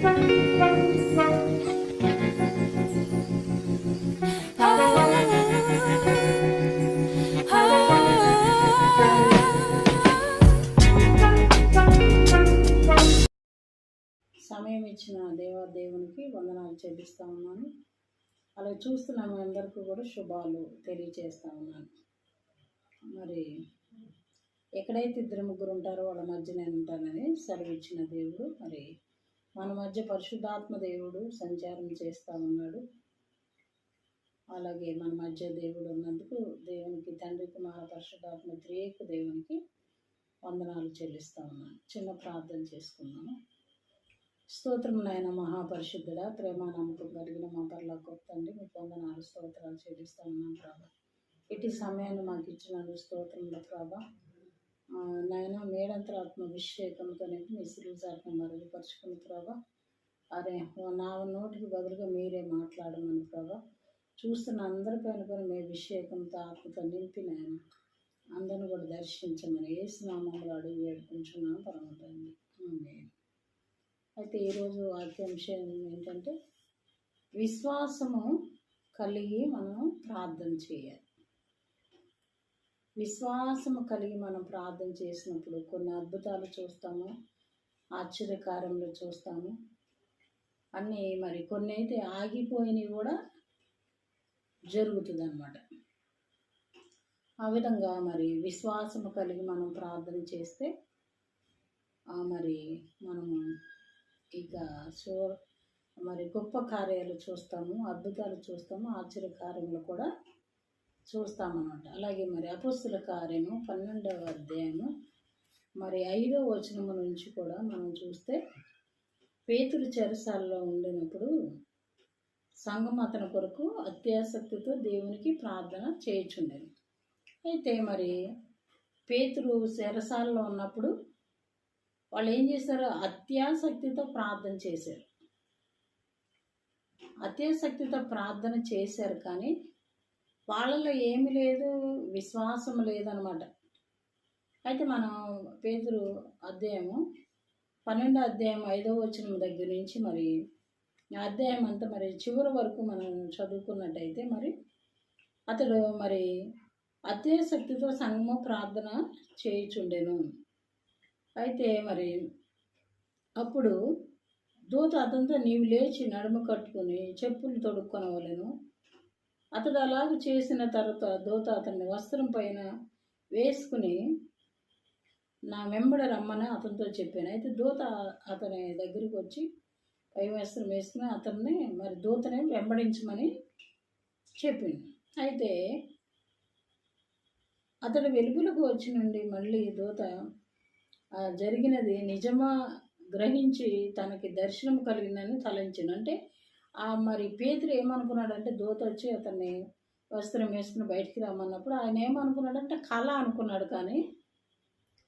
సమయం ఇచ్చిన దేవునికి వందనాలు చెల్లిస్తూ ఉన్నాను. అలా చూస్తున్న మీ అందరికీ కూడా శుభాలు తెలియజేస్తూ ఉన్నాను. మరి ఎక్కడైతే ఇద్దరు ముగ్గురు ఉంటారో వాళ్ళ మధ్య నేను ఉంటానని సెలవిచ్చిన దేవుడు మరి మన మధ్య పరిశుద్ధాత్మ దేవుడు సంచారం చేస్తూ ఉన్నాడు. అలాగే మన మధ్య దేవుడు ఉన్నందుకు దేవునికి తండ్రి కుమార పరిశుద్ధాత్మ త్రియేక దేవునికి వందనాలు చెల్లిస్తూ ఉన్నాను. చిన్న ప్రార్థన చేసుకున్నాను. స్తోత్రం నాయన మహాపరిశుద్ధుడా, ప్రేమ నమ్మకం కలిగిన మా పరలోక తండ్రి, మీకు వందనాలు స్తోత్రాలు చెల్లిస్తూ ఉన్నాం ప్రభా. ఇటు సమయాన్ని మాకు ఇచ్చినందుకు స్తోత్రంలో ప్రభా. నాయన మేడంతరాత్మ అభిషేకంతో మీ శిలువచాట్ను మరుగుపరుచుకుని ప్రభా. అరే నా నోటికి బదులుగా మీరే మాట్లాడమని ప్రభా. చూస్తున్న అందరిపైన కూడా మీ అభిషేకంతో ఆత్మతో నింపి నాయన అందరిని కూడా దర్శించమని యేసునామములో అడుగు వేడుకుంటున్నాను పరమ తండ్రి. ఆమేన్. అయితే ఈరోజు వాక్యాంశం ఏంటంటే విశ్వాసము కలిగి మనం ప్రార్థన చేయాలి. విశ్వాసము కలిగి మనం ప్రార్థన చేసినప్పుడు కొన్ని అద్భుతాలు చూస్తాము, ఆశ్చర్యకార్యములు చూస్తాము. అన్నీ మరి కొన్ని అయితే ఆగిపోయినవి కూడా జరుగుతుంది అన్నమాట. ఆ విధంగా మరి విశ్వాసము కలిగి మనం ప్రార్థన చేస్తే మరి మనము ఇక మరి గొప్ప కార్యాలు చూస్తాము, అద్భుతాలు చూస్తాము, ఆశ్చర్యకార్యములు కూడా చూస్తామన్నమాట. అలాగే మరి అపోస్తుల కార్యము 12వ అధ్యాయము మరి 5వ వచనము నుంచి కూడా మనం చూస్తే పేతురు చెరసాలలో ఉండినప్పుడు సంఘం అతని కొరకు అత్యాసక్తితో దేవునికి ప్రార్థన చేయుచుండేది. అయితే మరి పేతురు చెరసాలలో ఉన్నప్పుడు వాళ్ళు ఏం చేశారు? అత్యాసక్తితో ప్రార్థన చేశారు. అత్యాసక్తితో ప్రార్థన చేశారు కానీ వాళ్ళలో ఏమి లేదు, విశ్వాసం లేదనమాట. అయితే మనం పేతురు అధ్యాయము 12వ అధ్యాయం 5వ వచనం దగ్గర నుంచి మరి అధ్యాయం అంతా మరి చివరి వరకు మనం చదువుకున్నట్టయితే మరి అతడు మరి అత్యాసక్తితో సంఘము ప్రార్థన చేయుచుండెను. అయితే మరి అప్పుడు దూత అతనితో నీవు లేచి నడుము కట్టుకుని చెప్పులు తొడుక్కొనవలెను. అతడు అలాగ చేసిన తర్వాత దూత అతన్ని వస్త్రం పైన వేసుకుని నా వెంబడ రమ్మని అతనితో చెప్పాను. అయితే దూత అతని దగ్గరికి వచ్చి పై వస్త్రం వేసుకుని అతన్ని మరి దూతని వెంబడించమని చెప్పింది. అయితే అతడు వెలుగులకు వచ్చి నుండి మళ్ళీ దూత జరిగినది నిజమా గ్రహించి తనకి దర్శనం కలిగిందని తలంచాను. అంటే మరి పేతురు ఏమనుకున్నాడంటే దూత వచ్చి అతన్ని వస్త్రం వేసుకుని బయటికి రమ్మన్నప్పుడు ఆయన ఏమనుకున్నాడంటే కళ అనుకున్నాడు కానీ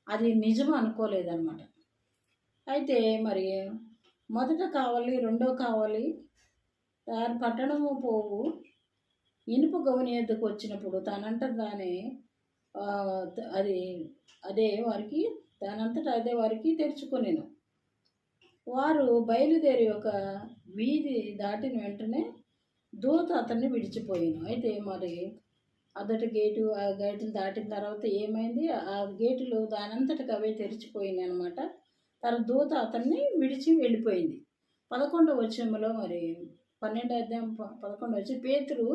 అది నిజం అనుకోలేదన్నమాట. అయితే మరి మొదట కావాలి, రెండో కావాలి, దాని పట్టణము పోవు ఇనుప గౌని ఎద్దుకు వచ్చినప్పుడు తనంట దాని అదే వారికి దానంతటా అదే వారికి తెరుచుకొనేను. వారు బయలుదేరి ఒక వీధి దాటిన వెంటనే దూత అతన్ని విడిచిపోయాను. అయితే మరి అదటి గేటు ఆ గేటులు దాటిన తర్వాత ఏమైంది? ఆ గేటులు దానంతటికి అవే తెరిచిపోయినాయి అనమాట. తర్వాత దూత అతన్ని విడిచి వెళ్ళిపోయింది. 11వ వచనంలో మరి 12వ అధ్యాయం 11 వచ్చి పేతురు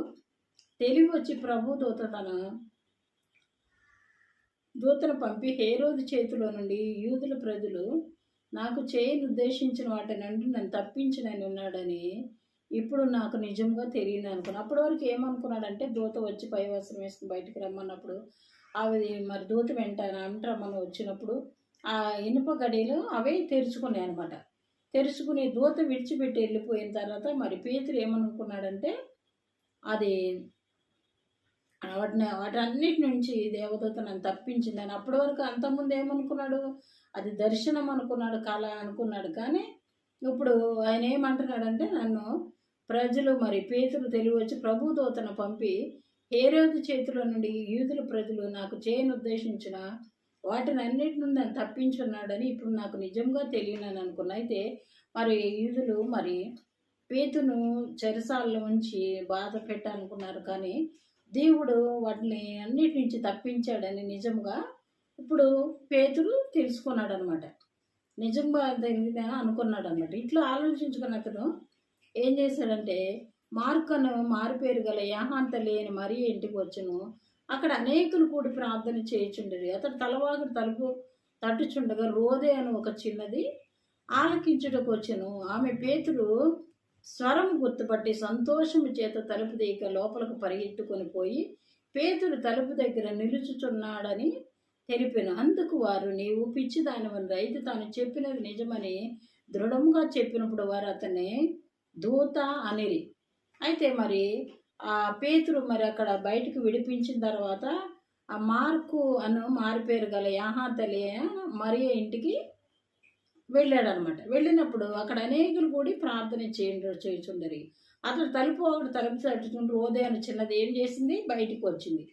తెలివి వచ్చి ప్రభు దూతను పంపి హేరోదు చేతిలో నుండి యూదుల ప్రజలు నాకు చేయని ఉద్దేశించిన వాటి నుండి నన్ను తప్పించినని ఉన్నాడని ఇప్పుడు నాకు నిజంగా తెలియదు అనుకున్నాను. అప్పటి వరకు ఏమనుకున్నాడంటే దూత వచ్చి పై వస్త్రం వేసుకుని బయటికి రమ్మన్నప్పుడు అవి మరి దూత రమ్మని వచ్చినప్పుడు ఆ ఇనుప గడియలు అవే తెరుచుకున్నాయి అనమాట. తెరుచుకుని దూత విడిచిపెట్టి వెళ్ళిపోయిన తర్వాత మరి పేతురు ఏమనుకున్నాడంటే అది వాటన్నిటి నుంచి దేవదూత నన్ను తప్పించిందని. అప్పటి వరకు అంతకుముందు ఏమనుకున్నాడు? అది దర్శనం అనుకున్నాడు, కళ అనుకున్నాడు. కానీ ఇప్పుడు ఆయన ఏమంటున్నాడంటే నన్ను ప్రజలు మరి పేతురు తెలివి వచ్చి ప్రభు దూతను పంపి హేరోదు చేతిలో నుండి యూదుల ప్రజలు నాకు చేయను ఉద్దేశించిన వాటిని అన్నిటి నుండి నన్ను తప్పించున్నాడని ఇప్పుడు నాకు నిజంగా తెలియనని అనుకున్నా. అయితే మరి యూదులు మరి పేతును చెరసాలలో ఉంచి బాధ పెట్టాలనుకున్నారు, కానీ దేవుడు వాటిని అన్నిటి నుంచి తప్పించాడని నిజంగా ఇప్పుడు పేతురు తెలుసుకున్నాడు అనమాట. నిజంగా తెలియదని అనుకున్నాడు అనమాట. ఇట్లా ఆలోచించుకున్న అతను ఏం చేశాడంటే, మార్కను మారుపేరు గల యాహాంత లేని మరీ ఇంటికి వచ్చును. అక్కడ అనేకులు కూడి ప్రార్థన చేయుచుండేది. అతడు తలవాగుడు తలుపు తట్టుచుండగా రోదే అని ఒక చిన్నది ఆలకించుటకు వచ్చెను. ఆమె పేతురు స్వరం గుర్తుపట్టి సంతోషము చేత తలుపు దిగ లోపలకు పరిగెత్తుకొని పోయి పేతురు తలుపు దగ్గర నిలుచుచున్నాడని తెలిపాను. అందుకు వారు, నీవు పిచ్చిదానివని, రైతు తాను చెప్పినది నిజమని దృఢంగా చెప్పినప్పుడు వారు అతన్ని దూత అనిరి. అయితే మరి ఆ పేతురు మరి అక్కడ బయటకు విడిపించిన తర్వాత ఆ మార్కు అను మారిపేరు గల యాహాతలి మరియ ఇంటికి వెళ్ళాడనమాట. వెళ్ళినప్పుడు అక్కడ అనేకులు కూడి ప్రార్థన చేయుచుండరి. అతడు ఒకటి తలుపు తట్టుచుంటూ రోదే అని చిన్నది ఏం చేసింది, బయటికి వచ్చింది.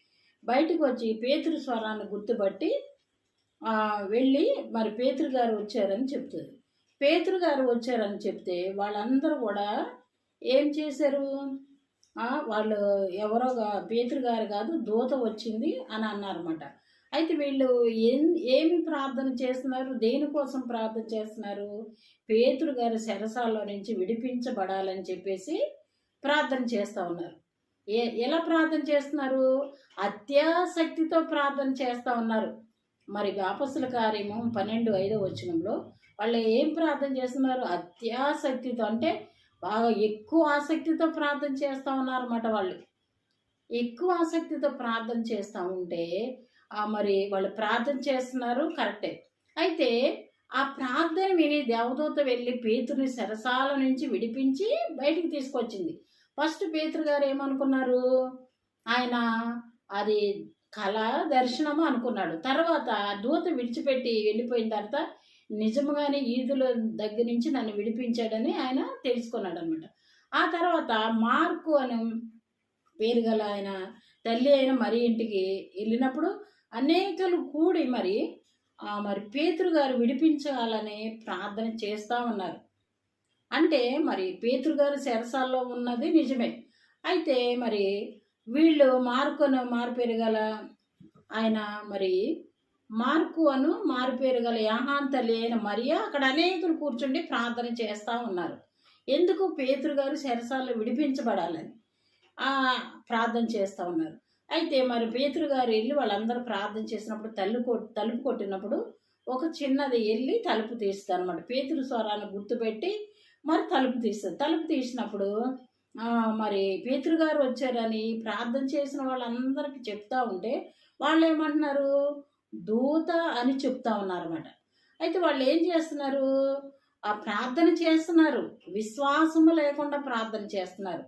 బయటకు వచ్చి పేతురు స్వరాన్ని గుర్తుపట్టి వెళ్ళి మరి పేతురు గారు వచ్చారని చెప్తుంది. పేతురు గారు వచ్చారని చెప్తే వాళ్ళందరూ కూడా ఏం చేశారు, వాళ్ళు ఎవరో పేతురు గారు కాదు, దూత వచ్చింది అని అన్నారన్నమాట. అయితే వీళ్ళు ఏమి ప్రార్థన చేస్తున్నారు, దేనికోసం ప్రార్థన చేస్తున్నారు, పేతురు గారు చెరసాలలో నుంచి విడిపించబడాలని చెప్పేసి ప్రార్థన చేస్తూ ఉన్నారు. ఎలా ప్రార్థన చేస్తున్నారు, అత్యాసక్తితో ప్రార్థన చేస్తూ ఉన్నారు. మరి అపొస్తలుల కార్యము 12:5 వచనంలో వాళ్ళు ఏం ప్రార్థన చేస్తున్నారు, అత్యాసక్తితో, అంటే బాగా ఎక్కువ ఆసక్తితో ప్రార్థన చేస్తూ ఉన్నారన్నమాట. వాళ్ళు ఎక్కువ ఆసక్తితో ప్రార్థన చేస్తూ ఉంటే మరి వాళ్ళు ప్రార్థన చేస్తున్నారు, కరెక్టే. అయితే ఆ ప్రార్థన విని దేవదూత వెళ్ళి పేతురుని చెరసాల నుంచి విడిపించి బయటికి తీసుకొచ్చింది. ఫస్ట్ పేతురు గారు ఏమనుకున్నారు, ఆయన అది కళ దర్శనము అనుకున్నాడు. తర్వాత దూత విడిచిపెట్టి వెళ్ళిపోయిన తర్వాత నిజముగానే ఈదుల దగ్గర నుంచి నన్ను విడిపించాడని ఆయన తెలుసుకున్నాడు అనమాట. ఆ తర్వాత మార్కు అని పేరు గల ఆయన తల్లి అయిన మరి ఇంటికి వెళ్ళినప్పుడు అనేకలు కూడి మరి పేతురు గారు విడిపించాలని ప్రార్థన చేస్తూ ఉన్నారు. అంటే మరి పేతురు గారు చెరసాల్లో ఉన్నది నిజమే. అయితే మరి వీళ్ళు మారుపేరు గల ఆయన మరి మార్కు అను మారుపేరు గల యాహాన్ తల్లి అయిన మరియా అక్కడ అనేకులు కూర్చుండి ప్రార్థన చేస్తూ ఉన్నారు. ఎందుకు, పేతురు గారు చెరసాల్లో విడిపించబడాలని ప్రార్థన చేస్తూ ఉన్నారు. అయితే మరి పేతురు గారు వెళ్ళి వాళ్ళందరూ ప్రార్థన చేసినప్పుడు తలుపు కొట్టినప్పుడు ఒక చిన్నది వెళ్ళి తలుపు తీస్తుంది అనమాట. పేతురు స్వరాన్ని గుర్తుపెట్టి మరి తలుపు తీస్తుంది. తలుపు తీసినప్పుడు మరి పేతురు గారు వచ్చారని ప్రార్థన చేసిన వాళ్ళందరికీ చెప్తా ఉంటే వాళ్ళు ఏమంటున్నారు, దూత అని చెప్తా ఉన్నారన్నమాట. అయితే వాళ్ళు ఏం చేస్తున్నారు, ఆ ప్రార్థన చేస్తున్నారు, విశ్వాసము లేకుండా ప్రార్థన చేస్తున్నారు,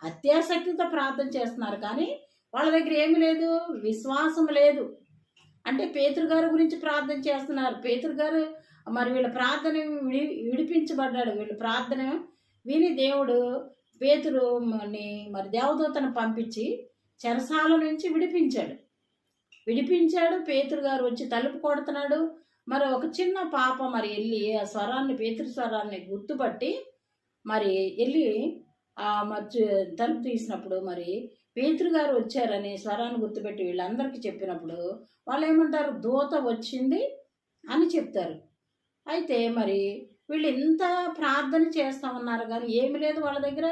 అత్యాసక్తితో ప్రార్థన చేస్తున్నారు, కానీ వాళ్ళ దగ్గర ఏమి లేదు, విశ్వాసం లేదు. అంటే పేతురు గారి గురించి ప్రార్థన చేస్తున్నారు, పేతురు గారు మరి వీళ్ళ ప్రార్థన విడిపించబడ్డాడు. వీళ్ళ ప్రార్థన విని దేవుడు పేతురుని మరి దేవదూతను పంపించి చెరసాల నుంచి విడిపించాడు. పేతురు గారు వచ్చి తలుపు కొడుతున్నాడు. మరి ఒక చిన్న పాప మరి వెళ్ళి ఆ స్వరాన్ని, పేతురు స్వరాన్ని గుర్తుపట్టి మరి వెళ్ళి తలుపు తీసినప్పుడు మరి పేతురు గారు వచ్చారని స్వరాన్ని గుర్తుపెట్టి వీళ్ళందరికీ చెప్పినప్పుడు వాళ్ళు ఏమంటారు, దూత వచ్చింది అని చెప్తారు. అయితే మరి వీళ్ళు ఇంత ప్రార్థన చేస్తూ ఉన్నారు కానీ ఏమి లేదు, వాళ్ళ దగ్గర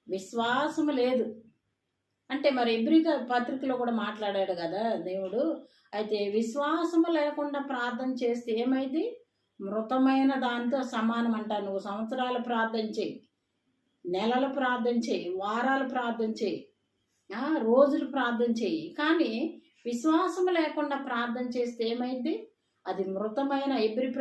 విశ్వాసం లేదు. అంటే మరి ఎబ్రియ పత్రికలో కూడా మాట్లాడాడు కదా దేవుడు. అయితే విశ్వాసము లేకుండా ప్రార్థన చేస్తే ఏమైంది, మృతమైన దాంతో సమానం అంట. నువ్వు సంవత్సరాలు ప్రార్థన చేయి, నెలలు ప్రార్థన చేయి, వారాలు ప్రార్థన చేయి, రోజులు ప్రార్థన చేయి, కానీ విశ్వాసం లేకుండా ప్రార్థన చేస్తే ఏమైంది, అది మృతమైన, ఎబ్రియ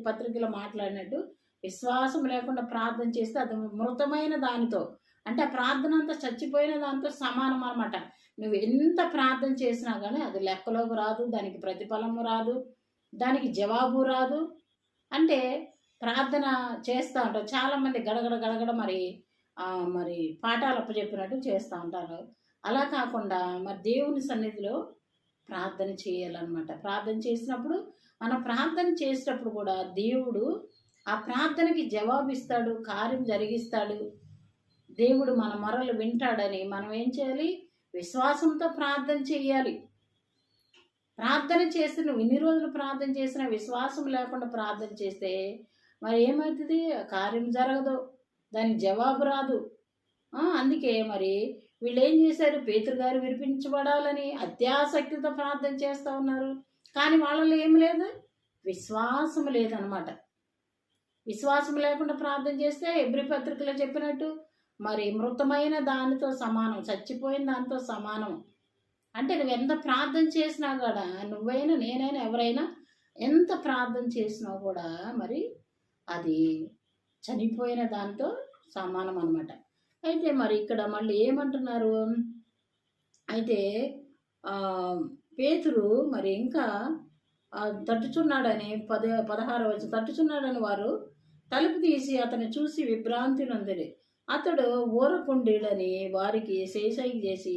పత్రికలో మాట్లాడినట్టు విశ్వాసం లేకుండా ప్రార్థన చేస్తే అది మృతమైన దానితో, అంటే ఆ ప్రార్థన అంతా చచ్చిపోయిన దాంతో సమానం అనమాట. నువ్వు ఎంత ప్రార్థన చేసినా కానీ అది లెక్కలోకి రాదు, దానికి ప్రతిఫలము రాదు, దానికి జవాబు రాదు. అంటే ప్రార్థన చేస్తూ ఉంటారు చాలామంది, గడగడ మరి పాఠాలు అప్పచెప్పినట్టు చేస్తూ ఉంటారు. అలా కాకుండా మరి దేవుని సన్నిధిలో ప్రార్థన చేయాలన్నమాట. ప్రార్థన చేసినప్పుడు మనం ప్రార్థన చేసేటప్పుడు కూడా దేవుడు ఆ ప్రార్థనకి జవాబిస్తాడు, కార్యం జరిగిస్తాడు. దేవుడు మన మొరలు వింటాడని మనం ఏం చేయాలి? విశ్వాసంతో ప్రార్థన చేయాలి. ప్రార్థన చేసి నువ్వు ఇన్ని రోజులు ప్రార్థన చేసినా విశ్వాసం లేకుండా ప్రార్థన చేస్తే మరి ఏమవుతుంది? కార్యం జరగదు, దానికి జవాబు రాదు. అందుకే మరి వీళ్ళు ఏం చేశారు? పేతురు గారు విడిపించబడాలని అత్యాసక్తితో ప్రార్థన చేస్తూ ఉన్నారు. కానీ వాళ్ళలో ఏమి లేదు, విశ్వాసం లేదనమాట. విశ్వాసం లేకుండా ప్రార్థన చేస్తే హెబ్రీ పత్రికలో చెప్పినట్టు మరి మృతమైన దానితో సమానం, చచ్చిపోయిన దానితో సమానం. అంటే నువ్వు ఎంత ప్రార్థన చేసినా కూడా, నువ్వైనా నేనైనా ఎవరైనా ఎంత ప్రార్థన చేసినా కూడా మరి అది చనిపోయిన దాంతో సమానం అనమాట. అయితే మరి ఇక్కడ మళ్ళీ ఏమంటున్నారు? అయితే పేతురు మరి ఇంకా తట్టుచున్నాడని 16 వచ్చి తట్టుచున్నాడని వారు తలుపు తీసి అతన్ని చూసి విభ్రాంతి నొందిరి. అతడు ఊరకుండీడని వారికి సేసైకి చేసి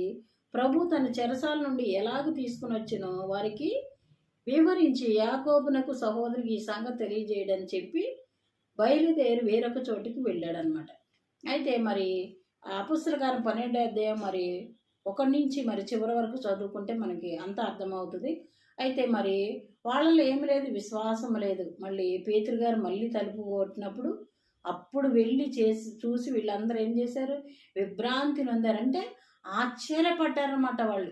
ప్రభు తన చెరసాల నుండి ఎలాగ తీసుకుని వచ్చినో వారికి వివరించి యాకోబునకు సహోదరికి ఈ సంగతి తెలియజేయడని చెప్పి బయలుదేరి వేరొక చోటికి వెళ్ళాడనమాట. అయితే మరి అపొస్తలుల కార్యం 12వ అధ్యాయం మరి 1 నుంచి మరి చివరి వరకు చదువుకుంటే మనకి అంత అర్థమవుతుంది. అయితే మరి వాళ్ళలో ఏమి లేదు, విశ్వాసం లేదు. మళ్ళీ పేతురు గారు మళ్ళీ తలుపు కొట్టినప్పుడు అప్పుడు వెళ్ళి చూసి వీళ్ళందరూ ఏం చేశారు? విభ్రాంతి నొందారంటే ఆశ్చర్యపడ్డారన్నమాట వాళ్ళు.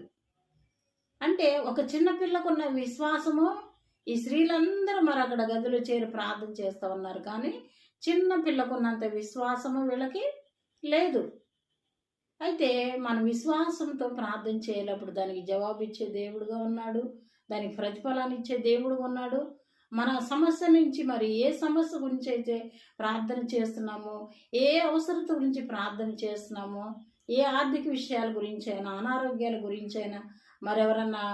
అంటే ఒక చిన్న పిల్లకున్న విశ్వాసము ఈ స్త్రీలందరూ మరి అక్కడ గదిలో చేరి ప్రార్థన చేస్తూ ఉన్నారు, కానీ చిన్న పిల్లకున్నంత విశ్వాసము వీళ్ళకి లేదు. అయితే మన విశ్వాసంతో ప్రార్థన చేయలేప్పుడు దానికి జవాబిచ్చే దేవుడుగా ఉన్నాడు, దానికి ప్రతిఫలాన్ని ఇచ్చే దేవుడుగా ఉన్నాడు. మన సమస్య నుంచి మరి ఏ సమస్య గురించి అయితే ప్రార్థన చేస్తున్నామో, ఏ అవసరత గురించి ప్రార్థన చేస్తున్నామో, ఏ ఆర్థిక విషయాల గురించి అయినా, అనారోగ్యాల గురించి అయినా, మరెవరన్నా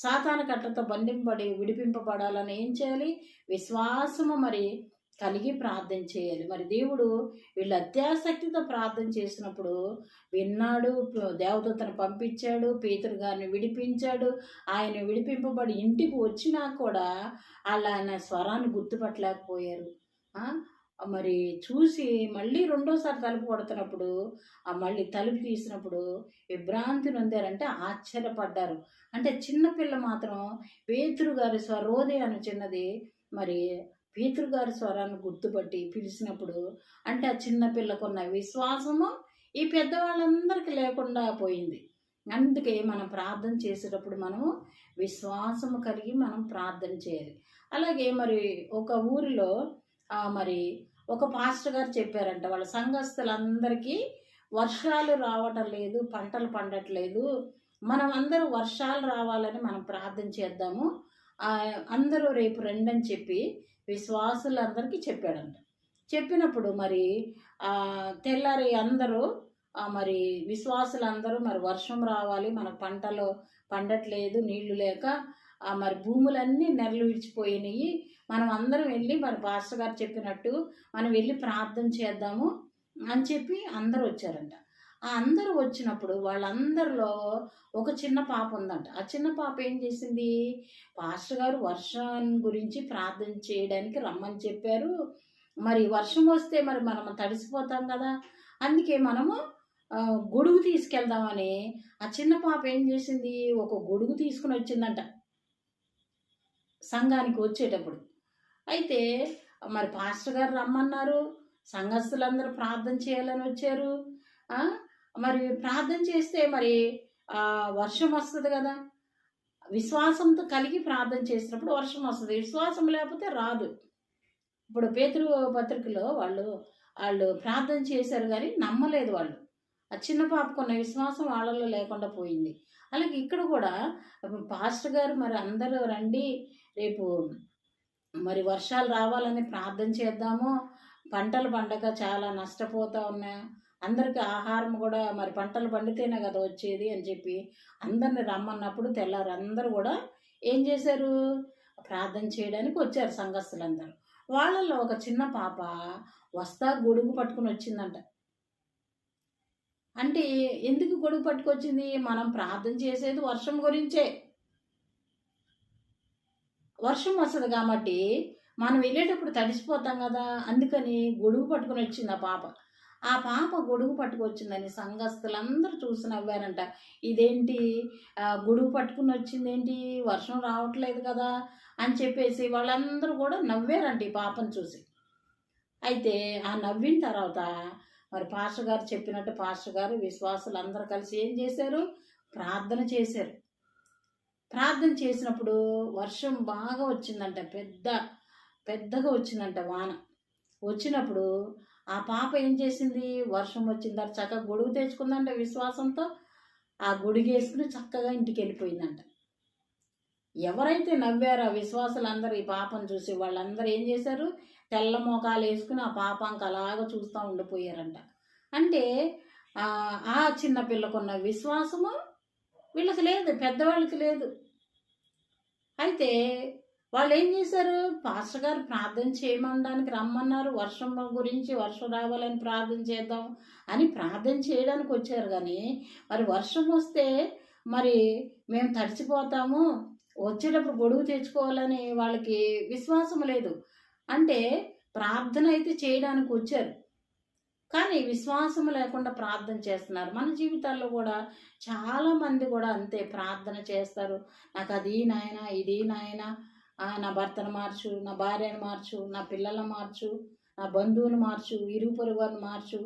సాతాను కట్టతో బంధింపబడి విడిపింపబడాలని ఏం చేయాలి? విశ్వాసము మరి కలిగి ప్రార్థన చేయాలి. మరి దేవుడు వీళ్ళు అత్యాసక్తితో ప్రార్థన చేసినప్పుడు విన్నాడు, దేవదూతను పంపించాడు, పేతురు గారిని విడిపించాడు. ఆయన విడిపింపబడి ఇంటికి వచ్చినా కూడా ఆయన స్వరాన్ని గుర్తుపట్టలేకపోయారు. మరి చూసి మళ్ళీ రెండోసారి తలుపు కొడుతున్నప్పుడు మళ్ళీ తలుపు తీసినప్పుడు విభ్రాంతి నొందారంటే ఆశ్చర్యపడ్డారు. అంటే చిన్నపిల్ల మాత్రం పేతురు గారి స్వరోదే అని చిన్నది మరి పేతురు గారి స్వరాన్ని గుర్తుపట్టి పిలిచినప్పుడు అంటే ఆ చిన్నపిల్లకున్న విశ్వాసము ఈ పెద్దవాళ్ళందరికీ లేకుండా పోయింది. అందుకే మనం ప్రార్థన చేసేటప్పుడు మనము విశ్వాసము కలిగి మనం ప్రార్థన చేయాలి. అలాగే మరి ఒక ఊరిలో మరి ఒక పాస్టర్ గారు చెప్పారంట, వాళ్ళ సంఘస్థులందరికీ వర్షాలు రావటం లేదు, పంటలు పండట్లేదు, మనం అందరూ వర్షాలు రావాలని మనం ప్రార్థన చేద్దాము, అందరూ రేపు రండని చెప్పి విశ్వాసులందరికీ చెప్పాడంట. చెప్పినప్పుడు మరి తెల్లారి అందరూ మరి విశ్వాసులందరూ మరి వర్షం రావాలి, మన పంటలు పండట్లేదు, నీళ్లు లేక మరి భూములన్నీ నెరలు విడిచిపోయినాయి, మనం అందరం వెళ్ళి మరి పాస్టర్ గారు చెప్పినట్టు మనం వెళ్ళి ప్రార్థన చేద్దాము అని చెప్పి అందరూ వచ్చారంట. అందరూ వచ్చినప్పుడు వాళ్ళందరిలో ఒక చిన్న పాప ఉందంట. ఆ చిన్న పాప ఏం చేసింది? పాస్టర్ గారు వర్షం గురించి ప్రార్థన చేయడానికి రమ్మని చెప్పారు, మరి వర్షం వస్తే మరి మనం తడిసిపోతాం కదా, అందుకే మనము గొడుగు తీసుకెళ్దామని ఆ చిన్న పాప ఏం చేసింది? ఒక గొడుగు తీసుకుని వచ్చిందంట సంఘానికి వచ్చేటప్పుడు. అయితే మరి పాస్టర్ గారు రమ్మన్నారు, సంఘస్థులందరూ ప్రార్థన చేయాలని వచ్చారు. మరి ప్రార్థన చేస్తే మరి వర్షం వస్తుంది కదా, విశ్వాసంతో కలిగి ప్రార్థన చేసినప్పుడు వర్షం వస్తుంది, విశ్వాసం లేకపోతే రాదు. ఇప్పుడు పేతురు పత్రికలో వాళ్ళు ప్రార్థన చేశారు కానీ నమ్మలేదు వాళ్ళు. ఆ చిన్న పాపకున్న విశ్వాసం వాళ్ళలో లేకుండా పోయింది. అలాగే ఇక్కడ కూడా పాస్టర్ గారు మరి అందరూ రండి, రేపు మరి వర్షాలు రావాలని ప్రార్థన చేద్దాము, పంటలు పండగ చాలా నష్టపోతూ ఉన్నాయి, అందరికీ ఆహారం కూడా మరి పంటలు పండితేనే కదా వచ్చేది అని చెప్పి అందరిని రమ్మన్నప్పుడు తెల్లారు అందరూ కూడా ఏం చేశారు? ప్రార్థన చేయడానికి వచ్చారు సంఘస్థులందరూ. వాళ్ళల్లో ఒక చిన్న పాప వస్తా గొడుగు పట్టుకుని వచ్చిందంట. అంటే ఎందుకు గొడుగు పట్టుకొచ్చింది? మనం ప్రార్థన చేసేది వర్షం గురించే. వర్షం వస్తుంది కాబట్టి మనం వెళ్ళేటప్పుడు తడిసిపోతాం కదా, అందుకని గొడుగు పట్టుకుని వచ్చింది ఆ పాప గొడుగు పట్టుకొచ్చిందని సంఘస్థులందరూ చూసి నవ్వారంట. ఇదేంటి గొడుగు పట్టుకుని వచ్చిందేంటి, వర్షం రావట్లేదు కదా అని చెప్పేసి వాళ్ళందరూ కూడా నవ్వారంట ఈ పాపను చూసి. అయితే ఆ నవ్విన తర్వాత మరి పాస్టర్ గారు చెప్పినట్టు పాస్టర్ గారు విశ్వాసులు అందరూ కలిసి ఏం చేశారు, ప్రార్థన చేశారు. ప్రార్థన చేసినప్పుడు వర్షం బాగా వచ్చిందంట, పెద్దగా వచ్చిందంట వాన. వచ్చినప్పుడు ఆ పాప ఏం చేసింది, వర్షం వచ్చిందంట చక్కగా గొడుగు తెచ్చుకుందంట విశ్వాసంతో. ఆ గొడుగు వేసుకుని చక్కగా ఇంటికి వెళ్ళిపోయిందంట. ఎవరైతే నవ్వారో ఆ విశ్వాసులందరూ ఈ పాపను చూసి వాళ్ళందరూ ఏం చేశారు, తెల్ల మోకాలు వేసుకుని ఆ పాపంకి అలాగా చూస్తూ ఉండిపోయారంట. అంటే ఆ చిన్న పిల్లకున్న విశ్వాసము వీళ్ళకి లేదు, పెద్దవాళ్ళకి లేదు. అయితే వాళ్ళు ఏం చేశారు, పాస్టర్ గారు ప్రార్థన చేయమనడానికి రమ్మన్నారు, వర్షం గురించి, వర్షం రావాలని ప్రార్థన చేద్దాం అని ప్రార్థన చేయడానికి వచ్చారు. కానీ మరి వర్షం వస్తే మరి మేము తడిసిపోతాము, వచ్చేటప్పుడు గొడుగు తెచ్చుకోవాలని వాళ్ళకి విశ్వాసం లేదు. అంటే ప్రార్థన అయితే చేయడానికి వచ్చారు, కానీ విశ్వాసం లేకుండా ప్రార్థన చేస్తున్నారు. మన జీవితాల్లో కూడా చాలామంది కూడా అంతే, ప్రార్థన చేస్తారు, నాకు అది నాయన, ఇది నాయన, నా భర్తను మార్చు, నా భార్యను మార్చు, నా పిల్లలను మార్చు, నా బంధువులు మార్చు, ఇరుగు పొరుగు వారిని మార్చు,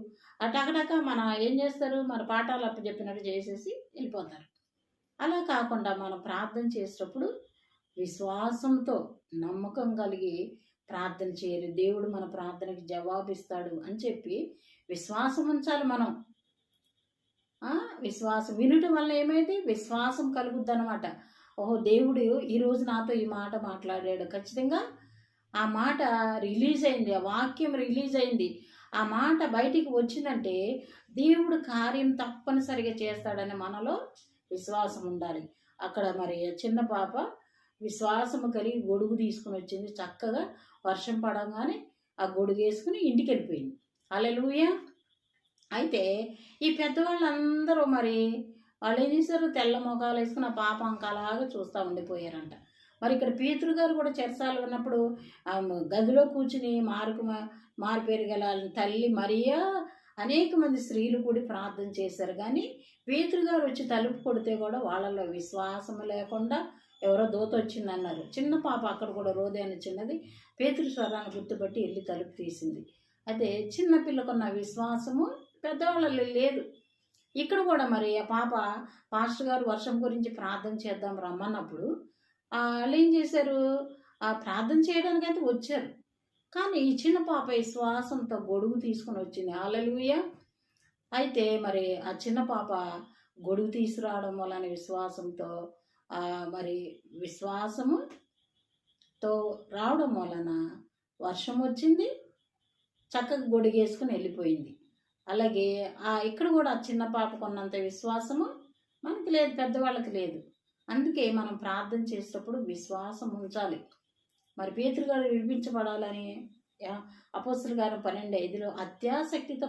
అటకటక మన ఏం చేస్తారు, మన పాఠాలు అప్పచెప్పినట్టు చేసేసి వెళ్ళిపోతారు. అలా కాకుండా మనం ప్రార్థన చేసేటప్పుడు విశ్వాసంతో నమ్మకం కలిగి ప్రార్థన చేయాలి. దేవుడు మన ప్రార్థనకి జవాబిస్తాడు అని చెప్పి విశ్వాసం ఉంచాలి మనం. విశ్వాసం వినటం వల్ల ఏమైంది, విశ్వాసం కలుగుద్ది అనమాట. ఓహో, దేవుడు ఈరోజు నాతో ఈ మాట మాట్లాడాడు, ఖచ్చితంగా ఆ మాట రిలీజ్ అయింది, ఆ వాక్యం రిలీజ్ అయింది, ఆ మాట బయటికి వచ్చిందంటే దేవుడు కార్యం తప్పనిసరిగా చేస్తాడని మనలో విశ్వాసం ఉండాలి. అక్కడ మరి చిన్న పాప విశ్వాసము కలిగి గొడుగు తీసుకుని వచ్చింది, చక్కగా వర్షం పడంగానే ఆ గొడుగు వేసుకుని ఇంటికి వెళ్ళిపోయింది. హల్లెలూయా. అయితే ఈ పెద్దవాళ్ళందరూ మరి వాళ్ళు ఏం చేశారు, తెల్ల మొఖాలు వేసుకుని ఆ పాప అంకలాగా చూస్తూ ఉండిపోయారంట. మరి ఇక్కడ పేతురు గారు కూడా చెరసాలు ఉన్నప్పుడు గదిలో కూర్చుని మారుపేరు గల తల్లి మరియా అనేక మంది స్త్రీలు కూడి ప్రార్థన చేశారు. కానీ పేతురు గారు వచ్చి తలుపు కొడితే కూడా వాళ్ళలో విశ్వాసం లేకుండా ఎవరో దూత వచ్చిందన్నారు. చిన్న పాప అక్కడ కూడా రోదే అని చిన్నది పేతురు స్వరాన్ని గుర్తుపట్టి వెళ్ళి తలుపు తీసింది. అయితే చిన్న పిల్లకున్న విశ్వాసము పెద్దవాళ్ళలో లేదు. ఇక్కడ కూడా మరి ఆ పాప పాస్టర్ గారు వర్షం గురించి ప్రార్థన చేద్దాం రమ్మన్నప్పుడు వాళ్ళు ఏం చేశారు, ప్రార్థన చేయడానికి అయితే వచ్చారు, కానీ ఈ చిన్న పాప విశ్వాసంతో గొడుగు తీసుకుని వచ్చింది. హల్లెలూయా. అయితే మరి ఆ చిన్న పాప గొడుగు తీసుకురావడం వలన విశ్వాసంతో మరి విశ్వాసముతో రావడం వలన వర్షం వచ్చింది, చక్కగా గొడుగేసుకుని వెళ్ళిపోయింది. అలాగే ఇక్కడ కూడా చిన్న పాపకు ఉన్నంత విశ్వాసము మనకి లేదు, పెద్దవాళ్ళకి లేదు. అందుకే మనం ప్రార్థన చేసేటప్పుడు విశ్వాసం ఉంచాలి. మరి పేతురు గారు విడిపించబడాలని అపోస్తలుల గారు 12:5 అత్యాసక్తితో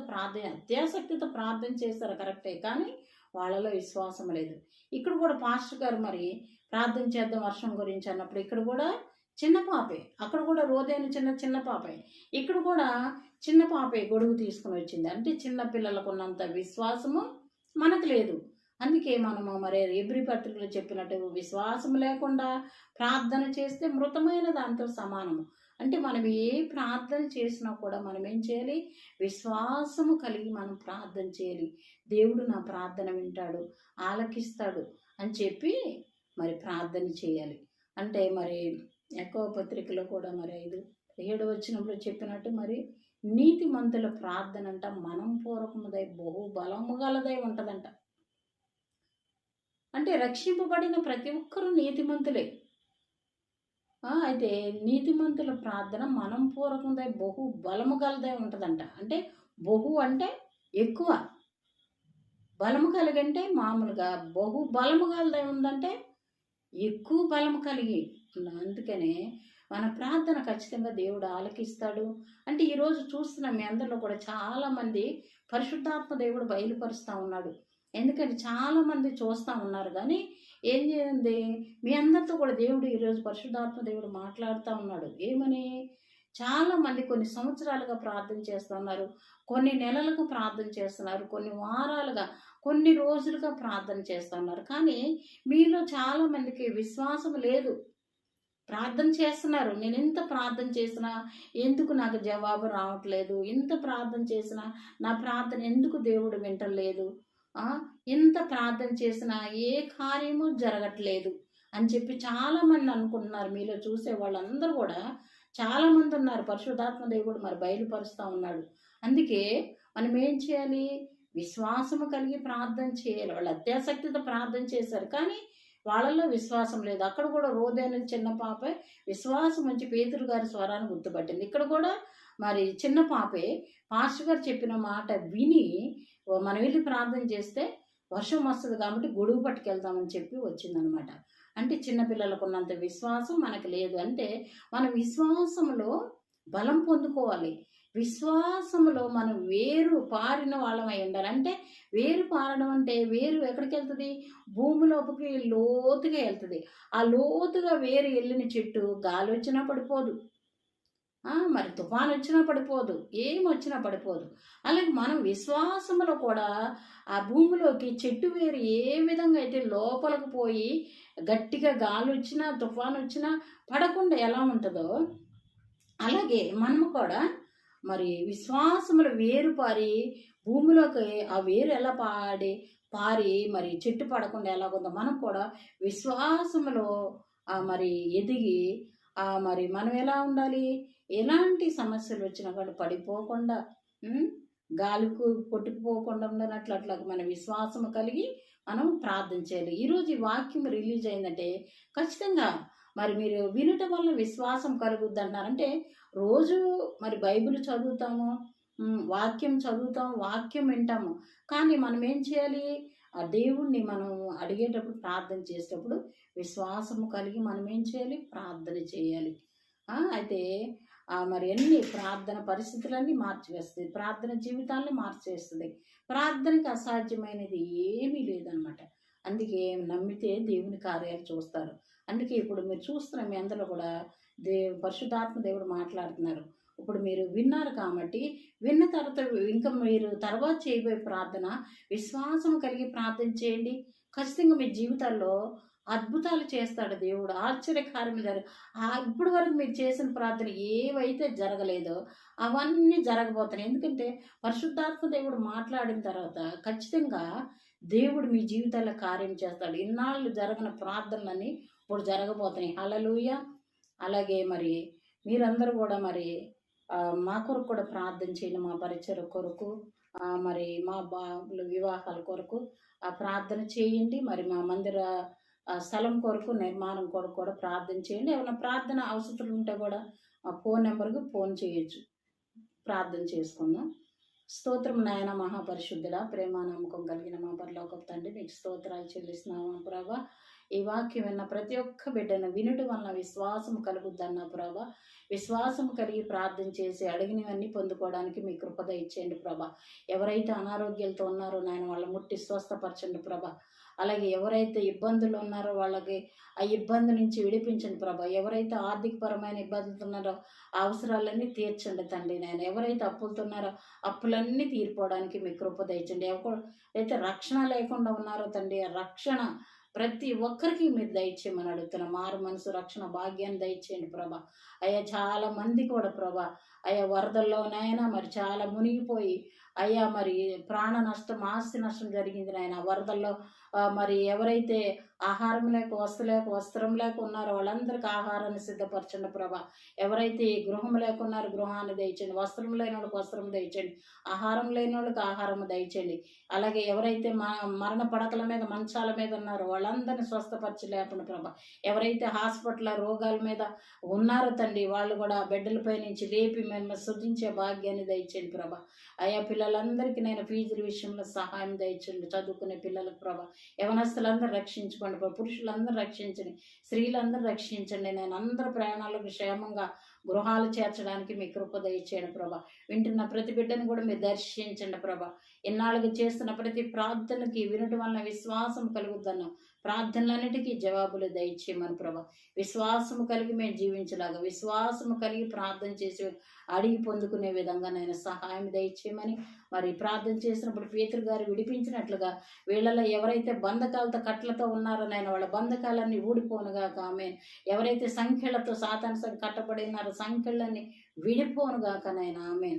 ప్రార్థన చేస్తారు, కరెక్టే, కానీ వాళ్ళలో విశ్వాసం లేదు. ఇక్కడ కూడా పాస్టర్ గారు మరి ప్రార్థన చేద్దాం వర్షం గురించి అన్నప్పుడు ఇక్కడ కూడా చిన్న పాపే, అక్కడ కూడా రోదైన చిన్న పాపే, ఇక్కడ కూడా చిన్న పాపే గొడుగు తీసుకుని వచ్చింది. అంటే చిన్న పిల్లలకు ఉన్నంత విశ్వాసము మనకు లేదు. అందుకే మనము మరి ఎబ్రీ పత్రికలో చెప్పినట్టు విశ్వాసం లేకుండా ప్రార్థన చేస్తే మృతమైన దాంతో సమానము. అంటే మనం ఏ ప్రార్థన చేసినా కూడా మనం ఏం చేయాలి, విశ్వాసము కలిగి మనం ప్రార్థన చేయాలి. దేవుడు నా ప్రార్థన వింటాడు, ఆలకిస్తాడు అని చెప్పి మరి ప్రార్థన చేయాలి. అంటే మరి యాకోబు పత్రికలో కూడా మరి 5:7 వచనంలో చెప్పినట్టు మరి నీతిమంతుల ప్రార్థన అంట మనం పూర్వకముదై బహు బలము గలదై ఉంటుందంట. అంటే రక్షింపబడిన ప్రతి ఒక్కరూ నీతిమంతులే. అయితే నీతిమంతుల ప్రార్థన మనం పూర్వకముదై బహు బలము గలదై ఉంటుందంట. అంటే బహు అంటే ఎక్కువ, బలము కలిగంటే మామూలుగా, బహు బలము గలదై ఉందంటే ఎక్కువ బలము కలిగి. అందుకనే మన ప్రార్థన ఖచ్చితంగా దేవుడు ఆలకిస్తాడు. అంటే ఈరోజు చూస్తున్న మీ అందరిలో కూడా చాలామంది పరిశుద్ధాత్మ దేవుడు బయలుపరుస్తూ ఉన్నాడు. ఎందుకంటే చాలామంది చూస్తూ ఉన్నారు కానీ ఏం చేయండి, మీ అందరితో కూడా దేవుడు ఈరోజు పరిశుద్ధాత్మ దేవుడు మాట్లాడుతూ ఉన్నాడు. ఏమని? చాలామంది కొన్ని సంవత్సరాలుగా ప్రార్థన చేస్తున్నారు, కొన్ని నెలలుగా ప్రార్థన చేస్తున్నారు, కొన్ని వారాలుగా, కొన్ని రోజులుగా ప్రార్థన చేస్తున్నారు. కానీ మీలో చాలామందికి విశ్వాసం లేదు. ప్రార్థన చేస్తున్నారు, నేను ఎంత ప్రార్థన చేసినా ఎందుకు నాకు జవాబు రావట్లేదు, ఎంత ప్రార్థన చేసినా నా ప్రార్థన ఎందుకు దేవుడు వింటలేదు, ఎంత ప్రార్థన చేసినా ఏ కార్యము జరగట్లేదు అని చెప్పి చాలామంది అనుకుంటున్నారు. మీలో చూసే వాళ్ళందరూ కూడా చాలామంది ఉన్నారు. పరిశుద్ధాత్మ దేవుడు మరి బయలుపరుస్తూ ఉన్నాడు. అందుకే మనం ఏం చేయాలి? విశ్వాసము కలిగి ప్రార్థన చేయాలి. వాళ్ళు అత్యాసక్తితో ప్రార్థన చేశారు కానీ వాళ్ళల్లో విశ్వాసం లేదు. అక్కడ కూడా రోదే అనేది చిన్న పాపే విశ్వాసం ఉంచి పేతురు గారి స్వరాన్ని గుర్తుపట్టింది. ఇక్కడ కూడా మరి చిన్న పాపే పాస్టర్ గారు చెప్పిన మాట విని మనం వెళ్ళి ప్రార్థన చేస్తే వర్షం వస్తుంది కాబట్టి గొడుగు పట్టుకెళ్తామని చెప్పి వచ్చిందనమాట. అంటే చిన్నపిల్లలకు ఉన్నంత విశ్వాసం మనకు లేదు. అంటే మన విశ్వాసంలో బలం పొందుకోవాలి. విశ్వాసంలో మనం వేరు పారిన వాళ్ళమై ఉండాలి. అంటే వేరు పారడం అంటే వేరు ఎక్కడికి వెళ్తుంది? భూమిలోకి లోతుగా వెళ్తుంది. ఆ లోతుగా వేరు వెళ్ళిన చెట్టు గాలి వచ్చినా పడిపోదు, మరి తుఫాను వచ్చినా పడిపోదు, ఏమొచ్చినా పడిపోదు. అలాగే మనం విశ్వాసంలో కూడా ఆ భూమిలోకి చెట్టు వేరు ఏ విధంగా అయితే లోపలికి పోయి గట్టిగా గాలి వచ్చినా తుఫాను వచ్చినా పడకుండా ఎలా ఉంటుందో అలాగే మనము కూడా మరి విశ్వాసములు వేరు పారి భూమిలోకి ఆ వేరు ఎలా పారి మరి చెట్టు పడకుండా ఎలాగుందో మనం కూడా విశ్వాసములో మరి ఎదిగి మరి మనం ఎలా ఉండాలి? ఎలాంటి సమస్యలు వచ్చినా కూడా పడిపోకుండా గాలికి కొట్టుకుపోకుండా ఉండనట్లు అట్లా మన విశ్వాసము కలిగి మనం ప్రార్థన చేయాలి. ఈరోజు ఈ వాక్యం రిలీజ్ అయిందంటే ఖచ్చితంగా మరి మీరు వినటం వల్ల విశ్వాసం కలుగుద్ది అంటారంటే రోజు మరి బైబిల్ చదువుతాము, వాక్యం చదువుతాం, వాక్యం వింటాము. కానీ మనం ఏం చేయాలి? ఆ దేవుణ్ణి మనం అడిగేటప్పుడు ప్రార్థన చేసేటప్పుడు విశ్వాసము కలిగి మనం ఏం చేయాలి? ప్రార్థన చేయాలి. అయితే మరి అన్ని ప్రార్థన పరిస్థితులన్నీ మార్చివేస్తుంది, ప్రార్థన జీవితాన్ని మార్చేస్తుంది. ప్రార్థనకి అసాధ్యమైనది ఏమీ లేదనమాట. అందుకే నమ్మితే దేవుని కార్యాలు చూస్తారు. అందుకే ఇప్పుడు మీరు చూస్తున్న మీ అందరూ కూడా పరిశుద్ధాత్మ దేవుడు మాట్లాడుతున్నారు. ఇప్పుడు మీరు విన్నారు కాబట్టి విన్న తర్వాత ఇంకా మీరు తర్వాత చేయబోయే ప్రార్థన విశ్వాసం కలిగి ప్రార్థన చేయండి. ఖచ్చితంగా మీ జీవితాల్లో అద్భుతాలు చేస్తాడు దేవుడు, ఆశ్చర్యకార్యం ఇప్పటి వరకు మీరు చేసిన ప్రార్థన ఏవైతే జరగలేదో అవన్నీ జరగబోతున్నాయి. ఎందుకంటే పరిశుద్ధాత్మ దేవుడు మాట్లాడిన తర్వాత ఖచ్చితంగా దేవుడు మీ జీవితాల్లో కార్యం చేస్తాడు. ఇన్నాళ్ళు జరగని ప్రార్థనలన్నీ ఇప్పుడు జరగబోతున్నాయి. హల్లెలూయా. అలాగే మరి మీరందరూ కూడా మరి మా కొరకు కూడా ప్రార్థన చేయండి. మా పరిచయ కొరకు మరి మా బాబుల వివాహాల కొరకు ప్రార్థన చేయండి. మరి మా మందిర స్థలం కొరకు నిర్మాణం కొరకు కూడా ప్రార్థన చేయండి. ఏమైనా ప్రార్థన అవసరాలు ఉంటే కూడా ఫోన్ నెంబర్కి ఫోన్ చేయొచ్చు, ప్రార్థన చేసుకుందాం. స్తోత్రం నాయన మహాపరిశుద్ధుల ప్రేమ నమ్మకం కలిగిన మా పరలోకపు తండ్రి, నీకు స్తోత్రాలు చెల్లిస్తున్నాము ప్రభా. ఈ వాక్యం విన్న ప్రతి ఒక్క బిడ్డను వినడం వలన విశ్వాసం కలుగుద్దన్న ప్రభా. విశ్వాసం కలిగి ప్రార్థన చేసి అడిగినవన్నీ పొందుకోవడానికి మీ కృపద ఇచ్చేయండి ప్రభా. ఎవరైతే అనారోగ్యాలతో ఉన్నారో నాయన వాళ్ళ ముట్టి స్వస్థపరచండి ప్రభా. అలాగే ఎవరైతే ఇబ్బందులు ఉన్నారో వాళ్ళకి ఆ ఇబ్బంది నుంచి విడిపించండి ప్రభా. ఎవరైతే ఆర్థికపరమైన ఇబ్బందులు ఉన్నారో ఆ అవసరాలన్నీ తీర్చండి తండ్రి నాయన. ఎవరైతే అప్పులుతున్నారో అప్పులన్నీ తీరిపోవడానికి మీ కృప దయచండి. ఎవరైతే రక్షణ లేకుండా ఉన్నారో తండ్రి ఆ రక్షణ ప్రతి ఒక్కరికి మీరు దయచేయమని అడుగుతున్నా. మారు మనసు రక్షణ భాగ్యాన్ని దయచేయండి ప్రభా. అయ్యా చాలా మంది కూడా ప్రభా అయ్యా వరదల్లోనైనా మరి చాలా మునిగిపోయి అయ్యా మరి ప్రాణ నష్టం ఆస్తి నష్టం జరిగింది నాయన. వరదల్లో మరి ఎవరైతే ఆహారం లేక వస్త్రం లేక ఉన్నారో వాళ్ళందరికీ ఆహారాన్ని సిద్ధపరచండి ప్రభా. ఎవరైతే గృహం లేకున్నారో గృహాన్ని దయచండి, వస్త్రం లేని వాళ్ళకి వస్త్రం దయచండి, ఆహారం లేని వాళ్ళకి ఆహారం దయచండి. అలాగే ఎవరైతే మరణ పడకల మీద మంచాల మీద ఉన్నారో వాళ్ళందరినీ స్వస్థపరిచి లేపండి ప్రభా. ఎవరైతే హాస్పిటల్ రోగాల మీద ఉన్నారో తండ్రి వాళ్ళు కూడా బెడ్డలపై నుంచి లేపి మేము సృజించే భాగ్యాన్ని దయచేయండి ప్రభా. అయ్యా పిల్లలందరికీ నేను ఫీజుల విషయంలో సహాయం దయచండి. చదువుకునే పిల్లలకు ప్రభా. యవనస్తులందరూ రక్షించుకోండి, పురుషులందరూ రక్షించండి, స్త్రీలందరూ రక్షించండి. నేను అందరూ ప్రయాణాలకు క్షేమంగా గృహాలు చేర్చడానికి మీ కృప దయచేయండి ప్రభా. వింటున్న ప్రతి బిడ్డను కూడా మీరు దర్శించండి ప్రభా. ఇన్నాళ్ళకి చేస్తున్న ప్రతి ప్రార్థనకి వినటం వలన విశ్వాసం కలుగుతున్నాం. ప్రార్థనలన్నిటికీ జవాబులు దయచేయమని ప్రభా. విశ్వాసము కలిగి మేము జీవించలాగా, విశ్వాసము కలిగి ప్రార్థన చేసి అడిగి పొందుకునే విధంగా నేను సహాయం దయచేయమని, మరి ప్రార్థన చేసినప్పుడు పేతురు గారు విడిపించినట్లుగా వీళ్ళలో ఎవరైతే బంధకాలతో కట్లతో ఉన్నారో నేను వాళ్ళ బంధకాలన్నీ ఊడిపోనుగాక. ఆమె ఎవరైతే సంఖ్యలతో సాతాను కట్టబడి ఉన్నారో సంఖ్యలన్నీ విడిపోనుగాక నాయన. ఆమె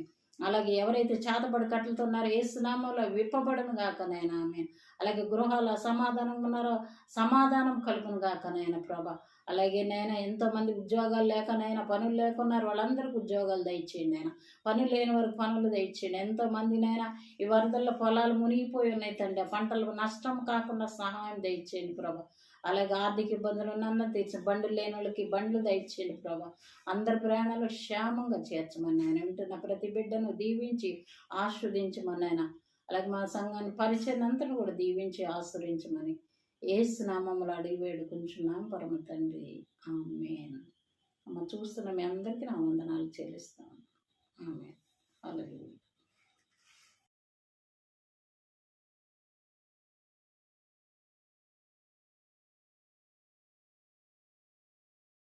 అలాగే ఎవరైతే చేతబడి కట్టలతో ఉన్నారో ఏసునామంలో విప్పబడును గాక నాయన. ఆమె అలాగే గృహాల సమాధానం ఉన్నారో సమాధానం కలుగును గాక నాయన ప్రభా. అలాగే నేను ఎంతోమంది ఉద్యోగాలు లేక నాయన పనులు లేకున్నారు, వాళ్ళందరికీ ఉద్యోగాలు దయచేయండి నాయన. పనులు లేని వరకు పనులు దయచేయండి. ఎంతోమంది నైనా ఈ వరదల్లో పొలాలు మునిగిపోయి ఉన్నాయి తండ్రి, ఆ పంటలు నష్టం కాకుండా సహాయం దయచేయండి ప్రభా. అలాగే ఆర్థిక ఇబ్బందులు ఉన్న తీర్చి బండ్లు లేని వాళ్ళకి బండ్లు దయచేయండి ప్రభా. అందరి ప్రయాణాలు క్షేమంగా చేర్చమని ఆయన వింటున్న ప్రతి బిడ్డను దీవించి ఆస్వాదించమని ఆయన. అలాగే మా సంఘాన్ని పరిచయం అంతను కూడా దీవించి ఆశ్రయించమని యేసు నామములో అడిగి వేడుకుంటున్నాం పరమ తండ్రి. ఆమేన్. అమ్మ చూస్తున్న మీ అందరికీ నా వందనాలు చెల్లిస్తాను. ఆమేన్. హల్లెలూయా.